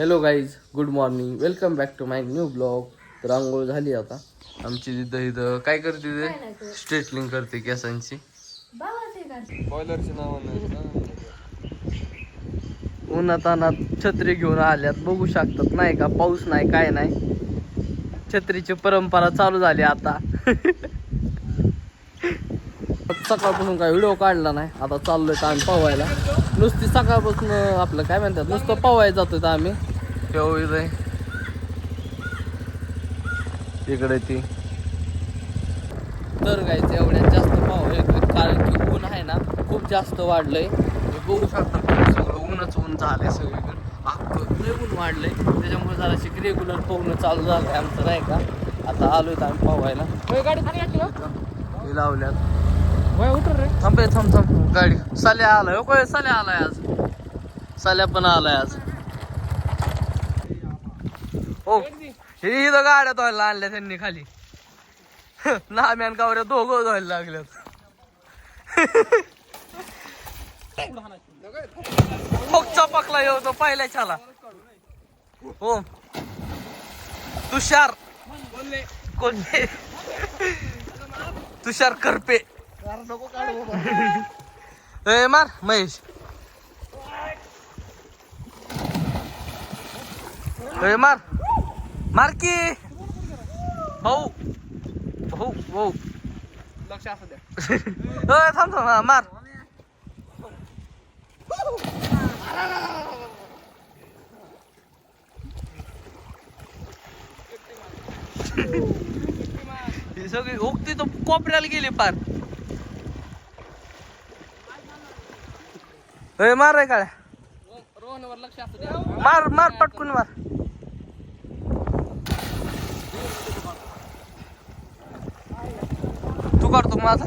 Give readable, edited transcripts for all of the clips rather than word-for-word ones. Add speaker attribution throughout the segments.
Speaker 1: Hello guys, good morning, welcome back to my new blog. तर आंघोळ झाली आता आमची. इथं काय करते ते स्ट्रेटनिंग करते केसांची. बॉयलरची नाव उन्हात अनात छत्री घेऊन आल्यात, बघू शकतात नाही का. पाऊस नाही काय नाही, छत्रीची परंपरा चालू झाली आता. सकाळपासून काय व्हिडिओ काढला नाही. आता चाललोय तर आम्ही पवायला. नुसती सकाळपासून आपलं काय म्हणतात, नुसतं पवायला जातोय आम्ही. तेव्हा इकडे ती तर गायचं एवढ्यात जास्त पाव येतोय कारण की ऊन आहे ना खूप जास्त वाढलंय. बघू शकता तुम्ही, सगळं ऊनच ऊन झालंय सगळीकडे. अख्खं लय ऊन वाढलंय, त्याच्यामुळे जराशी रेग्युलर पोहणं चालू झालंय आमचं नाही का. आता आलोय तर आम्ही पोहायला. गाडी लावल्यात. थांब गाडी. साल्या आलाय, साल्या आलाय आज. साल्या पण आलाय आज. हो, हे इथं गाड्या धुवायला आणल्या त्यांनी खाली. नाम्यान गावऱ्या दोघं धुवायला लागल्यात. चपाकला येतो पहिल्या छाला. हो, तुषार कोल्हे, तुषार करपे. ए मार महेश, ए मार मार की भाऊ. भाऊ भाऊ लक्ष असू द्या. थांब मार. ही सगळी उगती तर कोपऱ्याला गेली पार. मार रे काळ्या. रोहनवर लक्ष असू द्या. मार मार पटकून मार. तू काढतो माझा.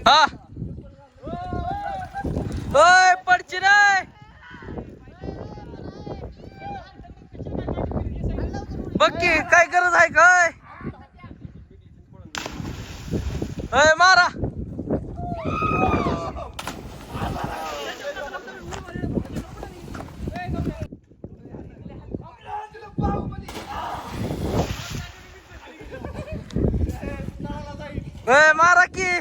Speaker 1: हा ओय पडची नाही. बघ की काय गरज आहे काय. मारा. मारा की.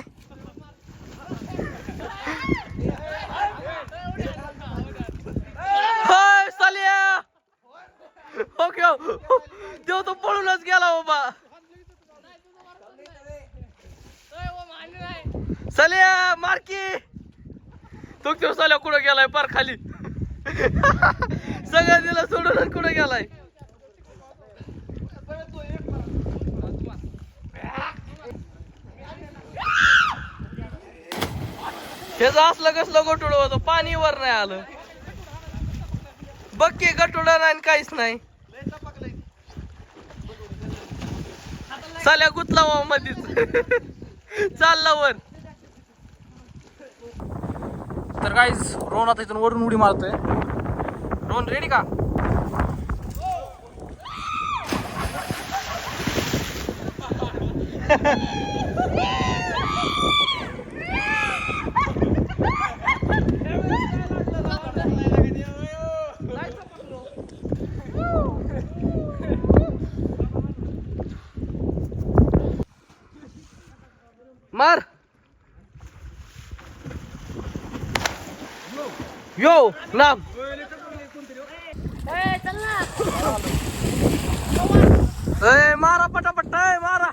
Speaker 1: तो पळूनच गेला बाबा. साल्या मारकी. तो साल्या कुठं गेलाय पार खाली. सगळं दिला सोडून कुठं गेलाय. त्याचं असलं कसलं गटुड होतं, पाणी वर नाही आलं. बघ की गटुड नाही काहीच नाही. साल्या गुतला मधीच. चालला वर. तर गाईज रोहन आता इथून वरून उडी मारतोय. रोहन रेडी का. मार. यो नाम. मारा पटापट मारा.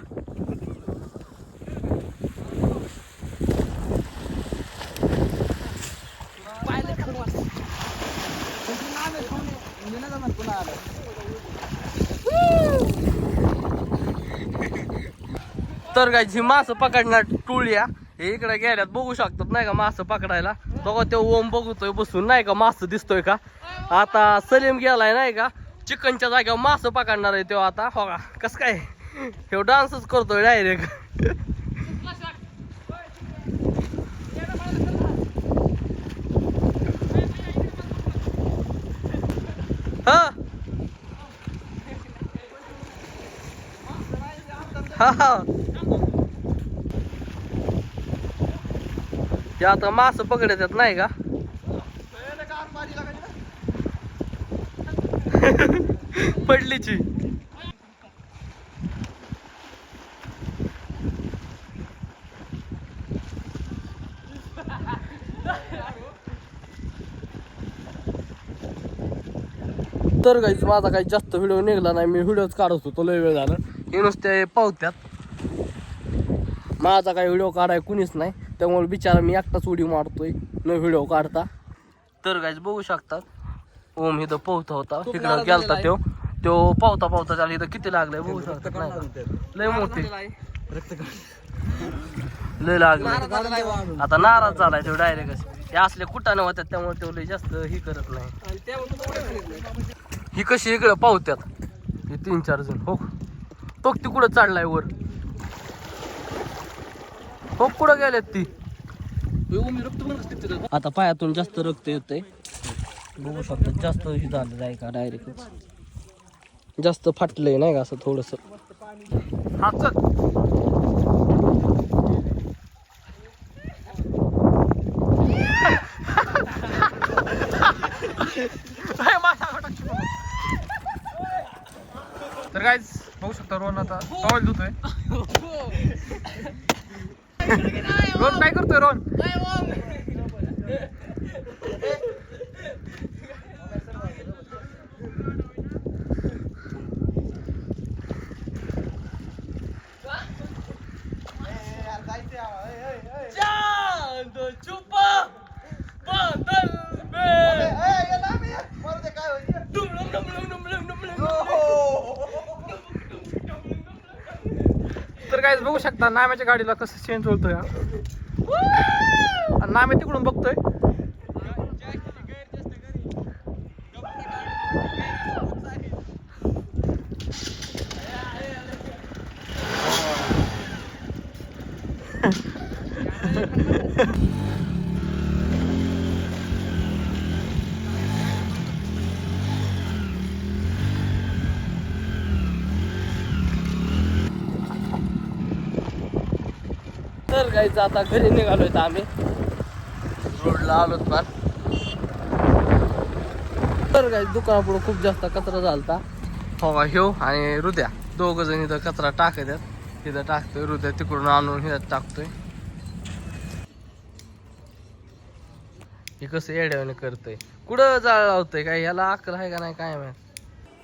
Speaker 1: तर काय जी मासं पकडणार टोळ्या हे इकडे गेल्यात बघू शकतात नाही का मासं पकडायला. बघा तो ओम बघतोय बसून नाही का मासं दिसतोय का. आता सलीम गेलाय नाही का चिकनच्या जागेवर मासं पकडणार आहे तो आता. हो का कस काय हे डान्सच करतोय डायरेक्ट. हा हा ते आता मासं पकडतात नाही का. पडलीची तर गाईच माझा काही जास्त व्हिडिओ निघला नाही. मी व्हिडिओच काढत होतो लय वेळ झालं. हे नुसते पावत्यात. माझा काही व्हिडिओ काढाय कुणीच नाही त्यामुळे बिचारा मी एकटाच उडी मारतोय न व्हिडिओ काढता. तर गाईच बघू शकतात ओम इथं पोहता होता इकडं गेलता तो पावता पावता त्याला इथं किती लागलंय बघू शकतात नाही लय मोठी लय लागले. आता नाराज झालाय तो डायरेक्ट. हे असले कुटाने होत्यात त्यामुळे तो लय जास्त ही करत नाही. ही कशी इकडं पावत्यात हे 3-4 जण हो तो ती कुठं चढलाय वर हो कुठं गेल्यात ती. आता पायातून जास्त रक्त येतंय बघू शकतात. जास्त हे झालेलं आहे का डायरेक्ट जास्त फाटलंय नाही का असं थोडस. हा चल
Speaker 2: तर गाईज बघू शकता रोहन आता टॉवेल धुतोय. रोहन काय करतोय रोहन. तर गाईज बघू शकता नाम्याच्या गाडीला कसं चेंज होतोय. नाम्या तिकडून बघतोय.
Speaker 1: तर गाईच आता घरी निघालोय तर आम्ही रोडला आलोत फार. तर गाईच दुकानापुढे खूप जास्त कचरा झालता. हो ह्यो आणि हृदया दोघ जण इथं कचरा टाकतात. इथं टाकतोय हृदया तिकडून आणून इथं टाकतोय. हे कसं येड्यावाने करतोय कुठं जाळ लावतोय काय याला अक्कल आहे का नाही काय माहित.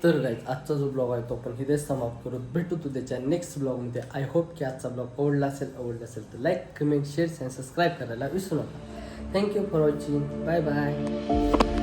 Speaker 1: तर गाईज आजचा जो ब्लॉग आहे तो आपण इथेच समाप्त करू. भेटू तू त्याच्या नेक्स्ट ब्लॉगमध्ये. आय होप की आजचा ब्लॉग आवडला असेल तर लाईक कमेंट शेअर आणि सबस्क्राईब करायला विसरू नका. Thank you for watching. Bye bye.